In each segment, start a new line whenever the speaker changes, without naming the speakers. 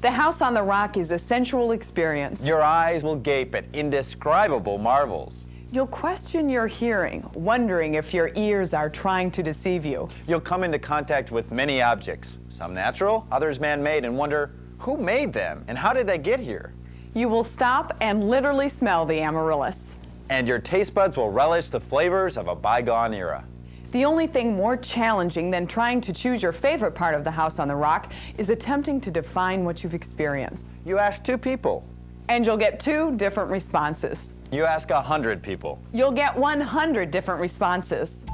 The House on the Rock is a sensual experience.
Your eyes will gape at indescribable marvels.
You'll question your hearing, wondering if your ears are trying to deceive you.
You'll come into contact with many objects, some natural, others man-made, and wonder, who made them and how did they get here?
You will stop and literally smell the amaryllis.
And your taste buds will relish the flavors of a bygone era.
The only thing more challenging than trying to choose your favorite part of the House on the Rock is attempting to define what you've experienced.
You ask 2 people.
And you'll get 2 different responses.
You ask 100 people.
You'll get 100 different responses.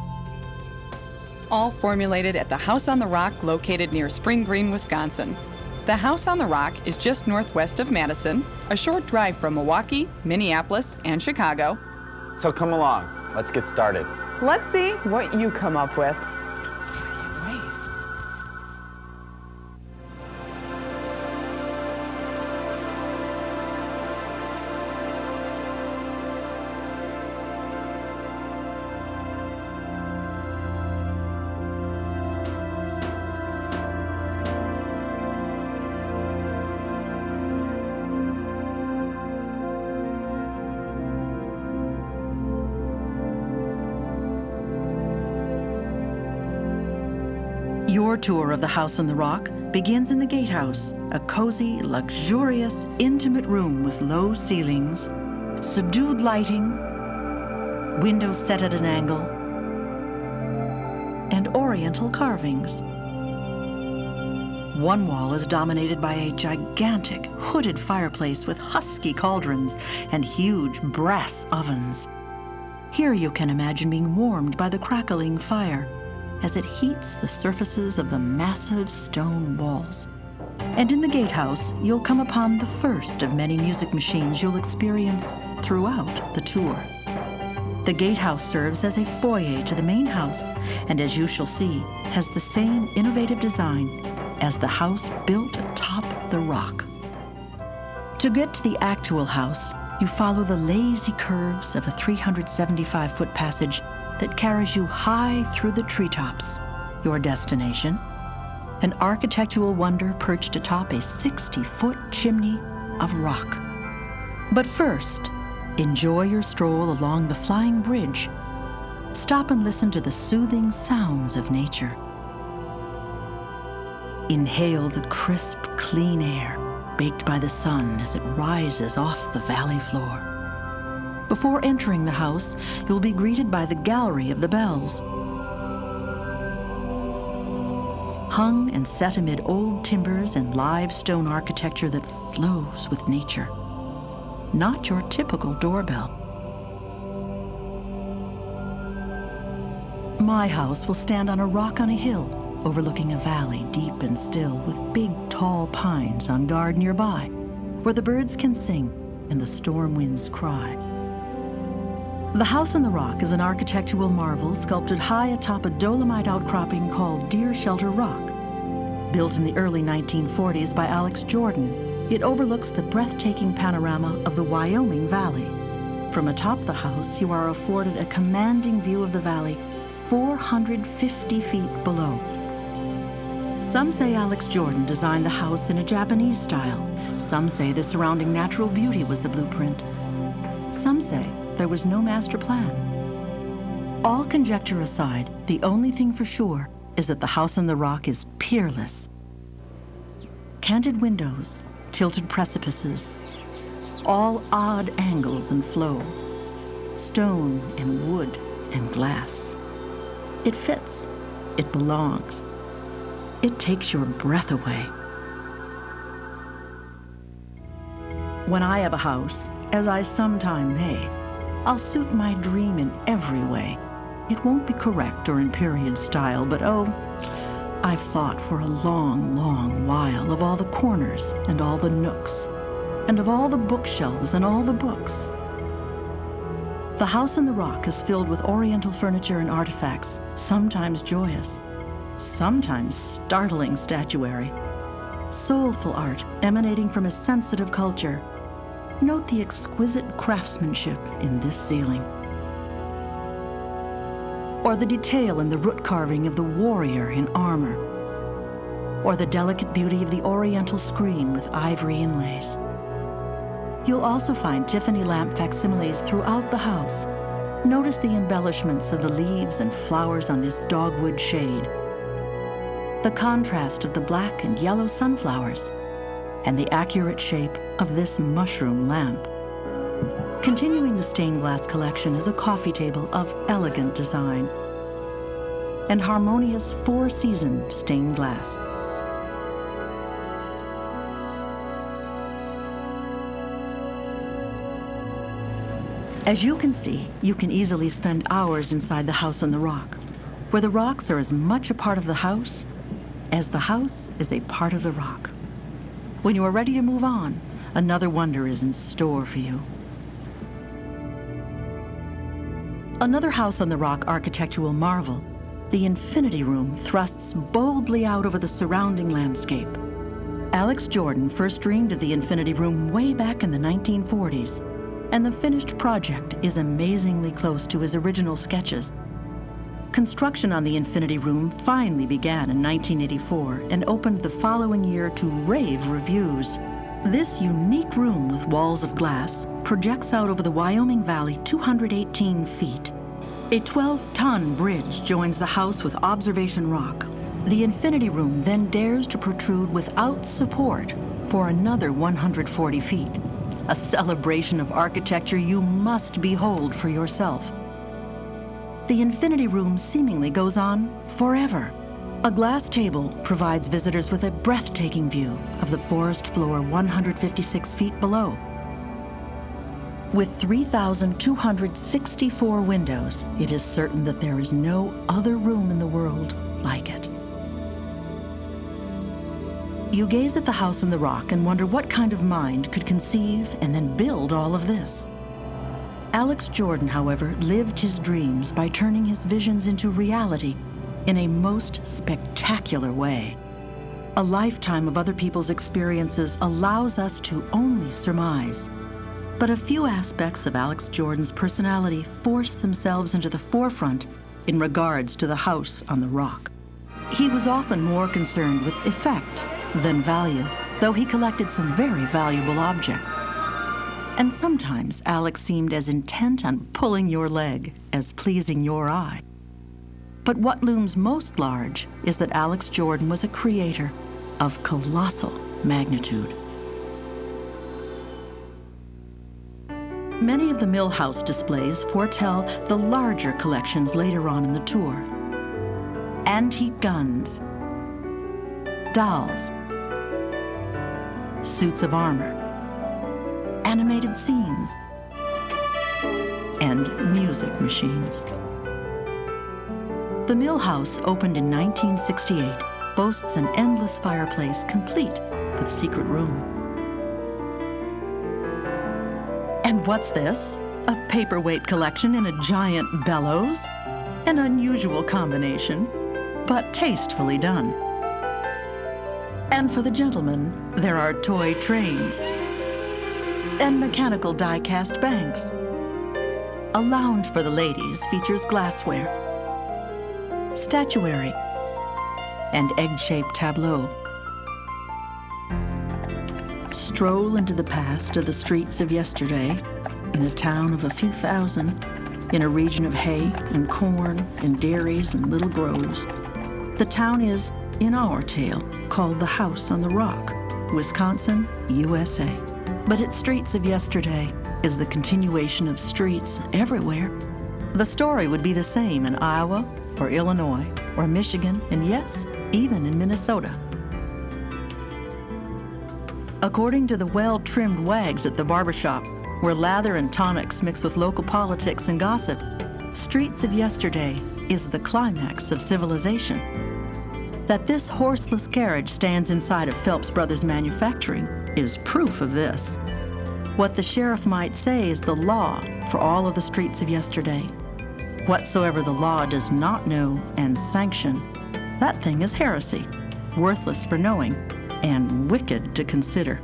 All formulated at the House on the Rock located near Spring Green, Wisconsin. The House on the Rock is just northwest of Madison, a short drive from Milwaukee, Minneapolis, and Chicago.
So come along, let's get started.
Let's see what you come up with.
Your tour of the House on the Rock begins in the Gatehouse, a cozy, luxurious, intimate room with low ceilings, subdued lighting, windows set at an angle, and oriental carvings. One wall is dominated by a gigantic, hooded fireplace with husky cauldrons and huge brass ovens. Here you can imagine being warmed by the crackling fire as it heats the surfaces of the massive stone walls. And in the Gatehouse, you'll come upon the first of many music machines you'll experience throughout the tour. The Gatehouse serves as a foyer to the main house, and as you shall see, has the same innovative design as the house built atop the rock. To get to the actual house, you follow the lazy curves of a 375-foot passage that carries you high through the treetops. Your destination, an architectural wonder perched atop a 60-foot chimney of rock. But first, enjoy your stroll along the flying bridge. Stop and listen to the soothing sounds of nature. Inhale the crisp, clean air baked by the sun as it rises off the valley floor. Before entering the house, you'll be greeted by the Gallery of the Bells. Hung and set amid old timbers and live stone architecture that flows with nature. Not your typical doorbell. My house will stand on a rock on a hill, overlooking a valley deep and still with big, tall pines on guard nearby, where the birds can sing and the storm winds cry. The House on the Rock is an architectural marvel sculpted high atop a dolomite outcropping called Deer Shelter Rock. Built in the early 1940s by Alex Jordan, it overlooks the breathtaking panorama of the Wyoming Valley. From atop the house, you are afforded a commanding view of the valley 450 feet below. Some say Alex Jordan designed the house in a Japanese style. Some say the surrounding natural beauty was the blueprint. Some say there was no master plan. All conjecture aside, the only thing for sure is that the House on the Rock is peerless. Canted windows, tilted precipices, all odd angles and flow, stone and wood and glass. It fits, it belongs, it takes your breath away. When I have a house, as I sometime may, I'll suit my dream in every way. It won't be correct or in period style, but oh, I've thought for a long, long while of all the corners and all the nooks, and of all the bookshelves and all the books. The House on the Rock is filled with oriental furniture and artifacts, sometimes joyous, sometimes startling statuary, soulful art emanating from a sensitive culture. Note the exquisite craftsmanship in this ceiling, or the detail in the root carving of the warrior in armor, or the delicate beauty of the oriental screen with ivory inlays. You'll also find Tiffany lamp facsimiles throughout the house. Notice the embellishments of the leaves and flowers on this dogwood shade, the contrast of the black and yellow sunflowers, and the accurate shape of this mushroom lamp. Continuing the stained glass collection is a coffee table of elegant design and harmonious four-season stained glass. As you can see, you can easily spend hours inside the house on the rock, where the rocks are as much a part of the house as the house is a part of the rock. When you are ready to move on, another wonder is in store for you. Another House on the Rock architectural marvel, the Infinity Room, thrusts boldly out over the surrounding landscape. Alex Jordan first dreamed of the Infinity Room way back in the 1940s, and the finished project is amazingly close to his original sketches. Construction on the Infinity Room finally began in 1984 and opened the following year to rave reviews. This unique room with walls of glass projects out over the Wyoming Valley 218 feet. A 12-ton bridge joins the house with observation rock. The Infinity Room then dares to protrude without support for another 140 feet. A celebration of architecture you must behold for yourself. The Infinity Room seemingly goes on forever. A glass table provides visitors with a breathtaking view of the forest floor 156 feet below. With 3,264 windows, it is certain that there is no other room in the world like it. You gaze at the house in the rock and wonder what kind of mind could conceive and then build all of this. Alex Jordan, however, lived his dreams by turning his visions into reality in a most spectacular way. A lifetime of other people's experiences allows us to only surmise. But a few aspects of Alex Jordan's personality force themselves into the forefront in regards to the house on the rock. He was often more concerned with effect than value, though he collected some very valuable objects. And sometimes Alex seemed as intent on pulling your leg as pleasing your eye. But what looms most large is that Alex Jordan was a creator of colossal magnitude. Many of the Millhouse displays foretell the larger collections later on in the tour. Antique guns, dolls, suits of armor, animated scenes, and music machines. The Millhouse, opened in 1968, boasts an endless fireplace complete with secret room. And what's this? A paperweight collection in a giant bellows? An unusual combination, but tastefully done. And for the gentlemen, there are toy trains and mechanical die-cast banks. A lounge for the ladies features glassware, statuary, and egg-shaped tableau. Stroll into the past of the streets of yesterday, in a town of a few thousand, in a region of hay and corn and dairies and little groves. The town is, in our tale, called the House on the Rock, Wisconsin, USA. But its streets of yesterday is the continuation of streets everywhere. The story would be the same in Iowa or Illinois or Michigan, and yes, even in Minnesota. According to the well-trimmed wags at the barbershop, where lather and tonics mix with local politics and gossip, streets of yesterday is the climax of civilization. That this horseless carriage stands inside of Phelps Brothers Manufacturing is proof of this. What the sheriff might say is the law for all of the streets of yesterday. Whatsoever the law does not know and sanction, that thing is heresy, worthless for knowing, and wicked to consider.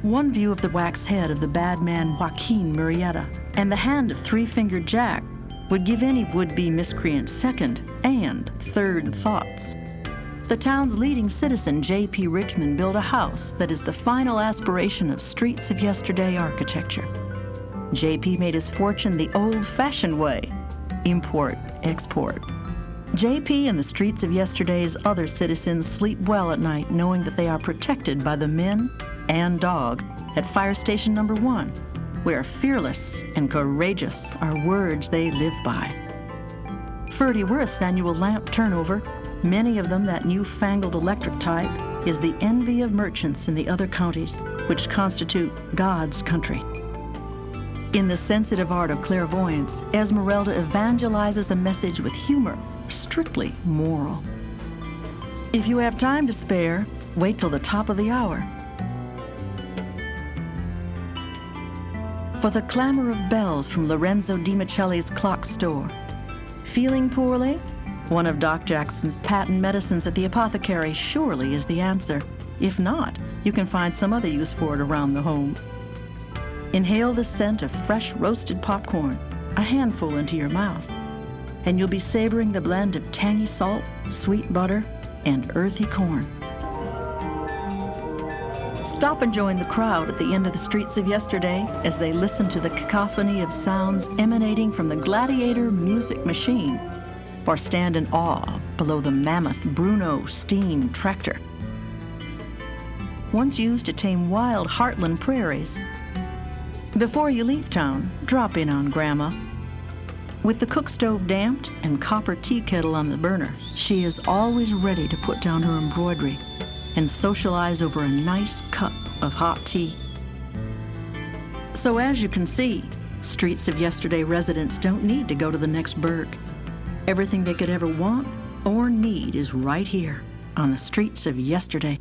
One view of the wax head of the bad man Joaquin Murrieta and the hand of Three-Fingered Jack would give any would-be miscreant second and third thoughts. The town's leading citizen, J.P. Richmond, built a house that is the final aspiration of streets of yesterday architecture. J.P. made his fortune the old-fashioned way, import, export. J.P. and the streets of yesterday's other citizens sleep well at night knowing that they are protected by the men and dog at Fire Station Number 1, where fearless and courageous are words they live by. Ferdy Worth's annual lamp turnover, many of them that newfangled electric type, is the envy of merchants in the other counties, which constitute God's country. In the sensitive art of clairvoyance, Esmeralda evangelizes a message with humor, strictly moral. If you have time to spare, wait till the top of the hour. For the clamor of bells from Lorenzo Di Michele's clock store. Feeling poorly? One of Doc Jackson's patent medicines at the apothecary surely is the answer. If not, you can find some other use for it around the home. Inhale the scent of fresh roasted popcorn, a handful into your mouth, and you'll be savoring the blend of tangy salt, sweet butter, and earthy corn. Stop and join the crowd at the end of the streets of yesterday as they listen to the cacophony of sounds emanating from the Gladiator music machine, or stand in awe below the mammoth Bruno steam tractor. Once used to tame wild heartland prairies. Before you leave town, drop in on Grandma. With the cook stove damped and copper tea kettle on the burner, she is always ready to put down her embroidery and socialize over a nice cup of hot tea. So as you can see, streets of yesterday residents don't need to go to the next burg. Everything they could ever want or need is right here on the streets of yesterday.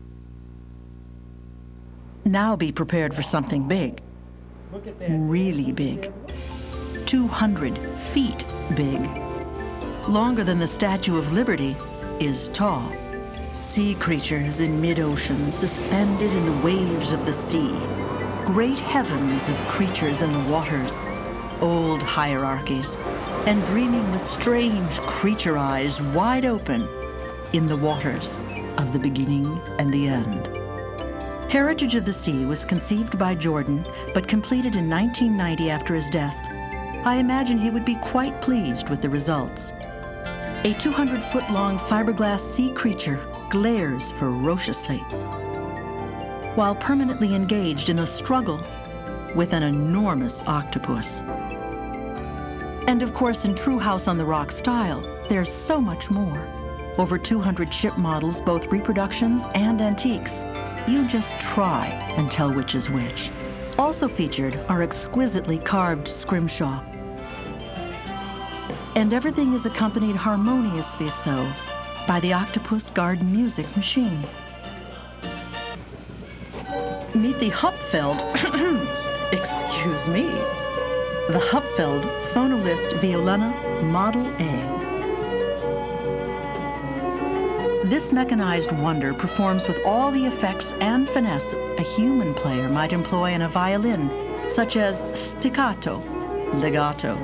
Now be prepared for something big. Really big. 200 feet big. Longer than the Statue of Liberty is tall. Sea creatures in mid-ocean, suspended in the waves of the sea. Great heavens of creatures in the waters. Old hierarchies. And dreaming with strange creature eyes wide open in the waters of the beginning and the end. Heritage of the Sea was conceived by Jordan, but completed in 1990 after his death. I imagine he would be quite pleased with the results. A 200-foot-long fiberglass sea creature glares ferociously, while permanently engaged in a struggle with an enormous octopus. And of course, in true House on the Rock style, there's so much more. Over 200 ship models, both reproductions and antiques. You just try and tell which is which. Also featured are exquisitely carved scrimshaw. And everything is accompanied harmoniously so by the Octopus Garden music machine. Meet the Hupfeld, excuse me, the Hupfeld Phonolist Violena Model A. This mechanized wonder performs with all the effects and finesse a human player might employ in a violin, such as staccato, legato,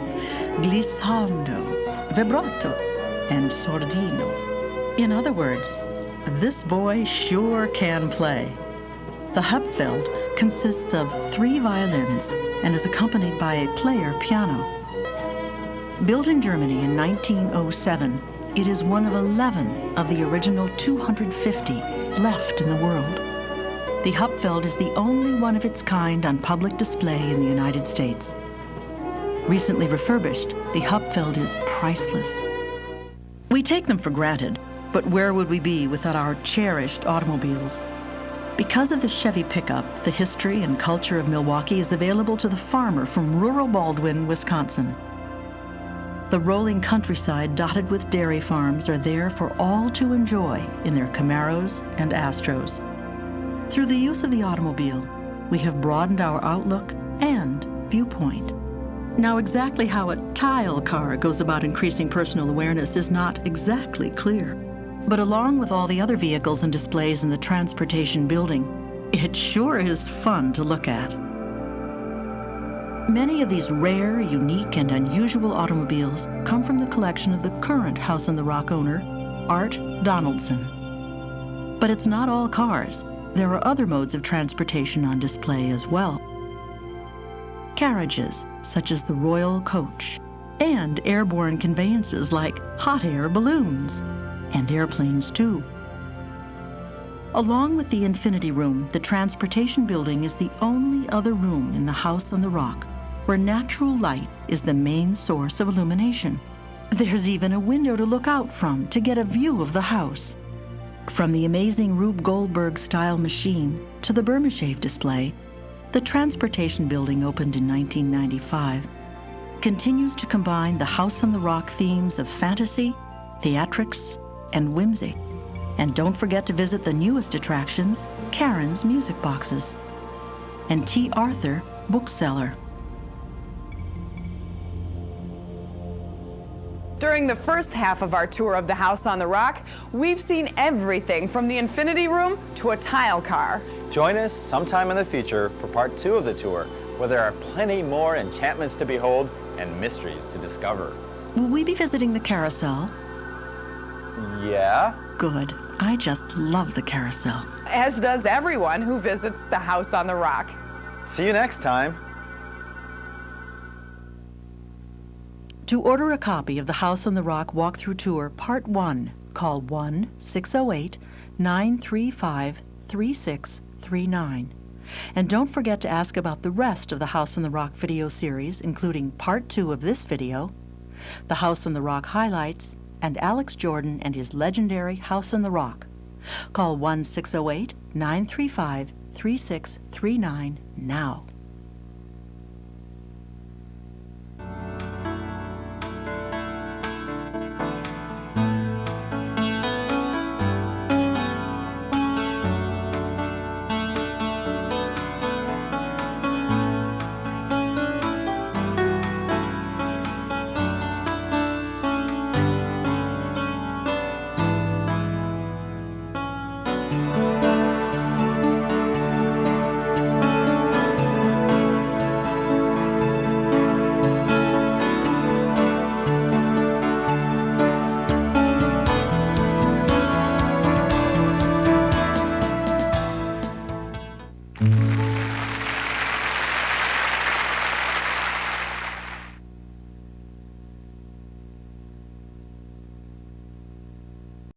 glissando, vibrato, and sordino. In other words, this boy sure can play. The Hupfeld consists of 3 violins and is accompanied by a player piano. Built in Germany in 1907, it is one of 11 of the original 250 left in the world. The Hupfeld is the only one of its kind on public display in the United States. Recently refurbished, the Hupfeld is priceless. We take them for granted, but where would we be without our cherished automobiles? Because of the Chevy pickup, the history and culture of Milwaukee is available to the farmer from rural Baldwin, Wisconsin. The rolling countryside dotted with dairy farms are there for all to enjoy in their Camaros and Astros. Through the use of the automobile, we have broadened our outlook and viewpoint. Now, exactly how a tile car goes about increasing personal awareness is not exactly clear. But along with all the other vehicles and displays in the transportation building, it sure is fun to look at. Many of these rare, unique, and unusual automobiles come from the collection of the current House on the Rock owner, Art Donaldson. But it's not all cars. There are other modes of transportation on display as well. Carriages, such as the Royal Coach, and airborne conveyances like hot air balloons, and airplanes too. Along with the Infinity Room, the Transportation Building is the only other room in the House on the Rock where natural light is the main source of illumination. There's even a window to look out from to get a view of the house. From the amazing Rube Goldberg-style machine to the Burma Shave display, the Transportation Building, opened in 1995, continues to combine the House on the Rock themes of fantasy, theatrics, and whimsy. And don't forget to visit the newest attractions, Karen's Music Boxes, and T. Arthur Bookseller.
During the first half of our tour of the House on the Rock, we've seen everything from the Infinity Room to a tile car.
Join us sometime in the future for part 2 of the tour, where there are plenty more enchantments to behold and mysteries to discover.
Will we be visiting the carousel?
Yeah?
Good. I just love the carousel.
As does everyone who visits the House on the Rock.
See you next time.
To order a copy of the House on the Rock Walkthrough Tour Part 1, call 1-608-935-3639. And don't forget to ask about the rest of the House on the Rock video series, including Part 2 of this video, the House on the Rock highlights, and Alex Jordan and his legendary House on the Rock. Call 1-608-935-3639 now.